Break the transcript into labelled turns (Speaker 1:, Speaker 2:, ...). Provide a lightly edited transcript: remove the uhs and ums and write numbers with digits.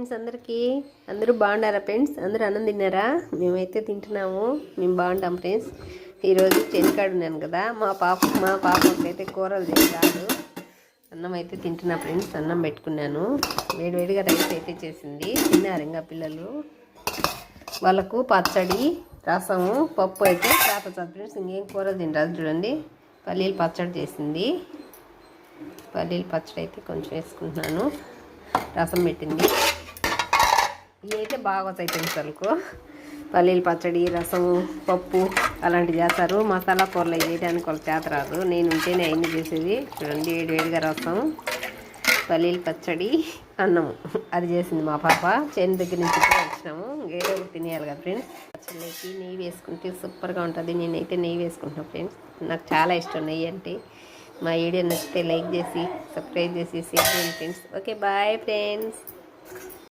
Speaker 1: Friends అందరికీ అందరూ బాగున్నారా ఫ్రెండ్స్? అందరూ అన్నం తిన్నారా? మేమైతే తింటున్నాము. మేము బాగుంటాం ఫ్రెండ్స్. ఈరోజు చెనికాడు ఉన్నాను కదా, మా పాపకి అయితే కూరలు చేసి రాదు. అన్నం అయితే తింటున్నా ఫ్రెండ్స్. అన్నం పెట్టుకున్నాను. వేడివేడిగా రైస్ అయితే చేసింది. తిన్నారు ఇంకా పిల్లలు. వాళ్ళకు పచ్చడి, రసము, పప్పు అయితే చేప ఫ్రెండ్స్. ఇంకేం కూరలు తింటారు చూడండి. పల్లీలు పచ్చడి చేసింది. పల్లీల పచ్చడి అయితే కొంచెం వేసుకుంటున్నాను. రసం పెట్టింది. ఇవి అయితే బాగా వస్తాయి ఫ్రెండ్స్. పల్లీల పచ్చడి, రసము, పప్పు అలాంటివి చేస్తారు. మసాలా కూరలు వేయడానికి వాళ్ళకి చేత రాదు. నేను ఉంటేనే అన్ని చేసేది. చూడండి, వేడివేడిగా రసం, పల్లీల పచ్చడి, అన్నము అది చేసింది మా పాప. చేను దగ్గర నుంచి వచ్చినాము. ఏదో ఒకటి తినేయాలి కదా ఫ్రెండ్స్. పచ్చడికి నెయ్యి వేసుకుంటే సూపర్గా ఉంటుంది. నేనైతే నెయ్యి వేసుకుంటున్నాను ఫ్రెండ్స్. నాకు చాలా ఇష్టం నెయ్యి అంటే. మా వీడియో నచ్చితే లైక్ చేసి, సబ్స్క్రైబ్ చేసి, షేర్ చేయండి ఫ్రెండ్స్. Okay, bye friends.